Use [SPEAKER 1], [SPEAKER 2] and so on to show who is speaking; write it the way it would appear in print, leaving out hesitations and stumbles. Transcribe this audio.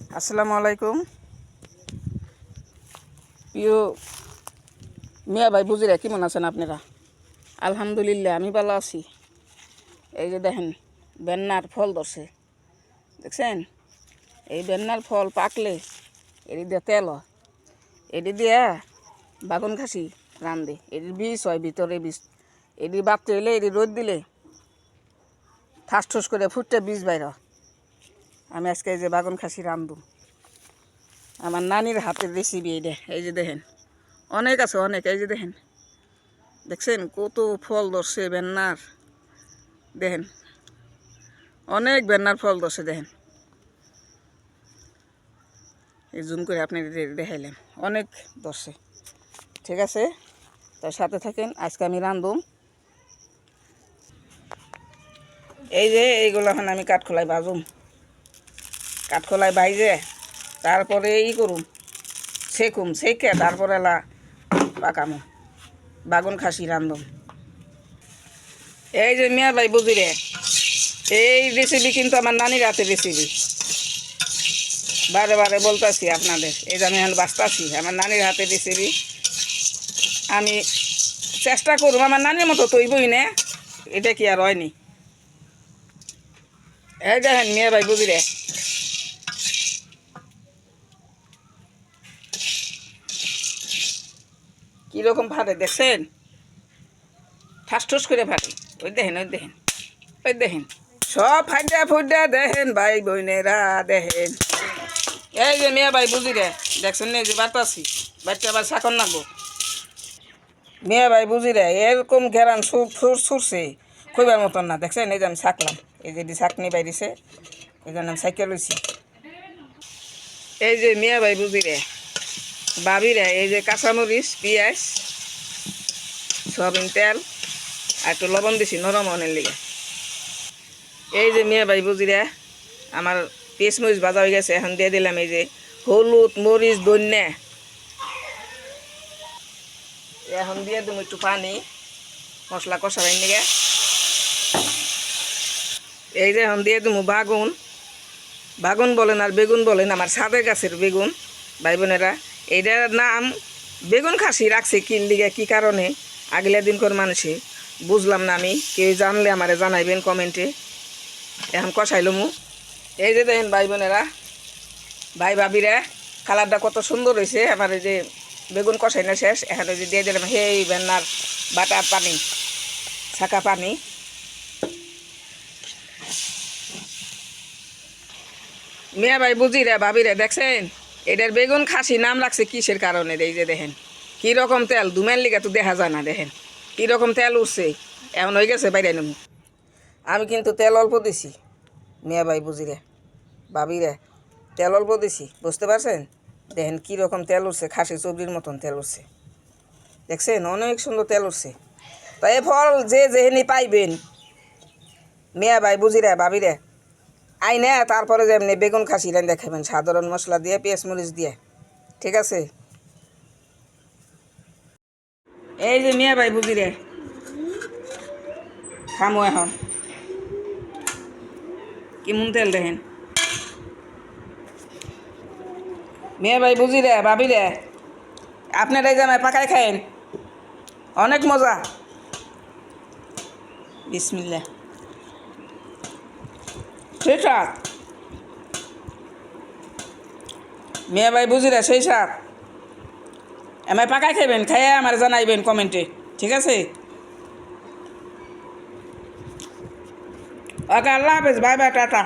[SPEAKER 1] আসসালামু আলাইকুম প্রিয় মিয়া ভাই বুজিরা, কেমন আছেন আপনারা? আলহামদুলিল্লাহ আমি ভালো আছি। এই যে দেখেন বেন্নার ফল ধরছে, দেখছেন? এই বেন্নার ফল পাকলে এটি দিয়ে তেল হয়, এটি দিয়ে বাগুন খাসি রান্ধে, এটির বীজ হয় ভিতরে বীজ, এটি বাপতে এলে এটি রোদ দিলে ঠাস ঠুস করে ফুটতে বীজ বাইর হয়। আমি আজকে এই যে বাগুন খাসি রান্ধুম, আমার নানির হাতের রেসিপি এইটা। এই যে দেখেন অনেক আছে, অনেক। এই যে দেখেন, দেখছেন কত ফল ধরছে বেন্নার, দেখেন অনেক বেন্নার ফল ধরছে, দেখেন এই জুম করে আপনি দেখাইলেন অনেক ধরছে। ঠিক আছে, তার সাথে থাকেন। আজকে আমি রান্ধুম এই যে এইগুলো, এখন আমি কাঠখোলায় ভাজুম, কাঠখোলায় ভাইজে তারপরে করুম, সেকুম, সেকে তারপরে পাকামো বাগুন খাসি রান্ধুম। এই যে মিয়া ভাই বুঝিরে, এই রেসিপি কিন্তু আমার নানির হাতের রেসিপি, বারে বারে বলতেছি আপনাদের। এই যে আমি এখন বাঁচতেছি আমার নানির হাতের রেসিপি, আমি চেষ্টা করুম আমার নানির মতো তৈবই না, এটা কি আর হয়নি? এই দেখেন মিয়া ভাই বুঝিরে, কীরকম ফাটে দেখছেন, ঠাস ঠুস করে ফাটে। ওই দেখেন, ওই দেখেন, ওই দেখেন সব ফাইডা ফুডা দেখেন ভাই বোনেরা, দেখেন। এই যে মিয়া ভাই বুঝিরে, দেখছেন না যে বাতাসি বাচ্চা আবার শাকন নাগো। মিয়া ভাই বুঝিরে এরকম ঘেরান ছুটছে খুববার মতন না, দেখছেন? এই যে আমি শাকলাম, এই যে শাকনি বাইরেছে, এই জন্য আমি সাইকেল লইছি। এই যে মিয়া ভাই বুঝিরে বাবিরে, এই যে কাঁচামরিচ, পেঁয়াজ, সয়াবিন তেল আর একটু লবণ দিছি নরম অনেক লিগে। এই যে মিয়া ভাই বুঝিরে আমার পেঁয়াজ মরিচ ভাজা হয়ে গেছে, এখন দিয়ে দিলাম এই যে হলুদ, মরিচ, ধনিয়া। এখন দিয়ে দেবো একটু পানি, মশলা কষাবেন নিগে। এই যে এখন দিয়ে দেবো বাগুন, বাগুন বলেন আর বেগুন বলেন, আমার ছাদের গাছের বেগুন ভাই বোনেরা। এইটার নাম বেগুন খাসি রাখছে কি লিগে, কী কারণে আগলে দিন করে মানুষে বুঝলাম না আমি, কেউ জানলে আমারে জানাইবেন কমেন্টে। এখন কষাইলমু। এই যে দেখেন ভাই বোনেরা, ভাই ভাবিরা, কালারটা কত সুন্দর হয়েছে আমার। এই যে বেগুন কষাইনা শেষ, এখন ওই যে দিয়ে দিলাম সেই বেন্নার বাটা পানি, ছাকা পানি। মিয়া ভাই বুঝিরা ভাবিরা, দেখছেন এটার বেগুন খাসি নাম রাখছে কিসের কারণে? এই যে দেখেন কীরকম তেল, দুমের লিগে তো দেখা যায় না, দেখেন কীরকম তেল উঠছে। এখন হয়ে গেছে বাইরে নেব। আমি কিন্তু তেল অল্প দিছি মিয়া ভাই বুঝিরে ভাবিরে, তেল অল্প দিছি, বুঝতে পারছেন? দেখেন কীরকম তেল উঠছে, খাসি চবরির মতন তেল উঠছে, দেখছেন অনেক সুন্দর তেল উঠছে। তো এই ফল যে যেহেনি পাইবেন মিয়া ভাই বুঝিরে ভাবিরে, আইনে তারপরে যে এমনি বেগুন খাসি রান্না খাবেন সাধারণ মশলা দিয়ে, পেঁয়াজ মরিচ দিয়ে। ঠিক আছে? এই যে মিয়া ভাই বুঝিরে খামো এখন, কেমন তেল দেখেন। মিয়া ভাই বুঝিরে ভাবিরে, আপনারা এই জামায় পাকায় খায়েন, অনেক মজা। বিসমিল্লাহ। ঠিক আছে মিয়া ভাই বুঝিরে, সেই সাথ আমায় পাকায় খাইবেন, খাইয়ে আমার জানাইবেন কমেন্টে। ঠিক আছে? ওকে, আল্লাহ হাফেজ, বাই বাই, টাটা।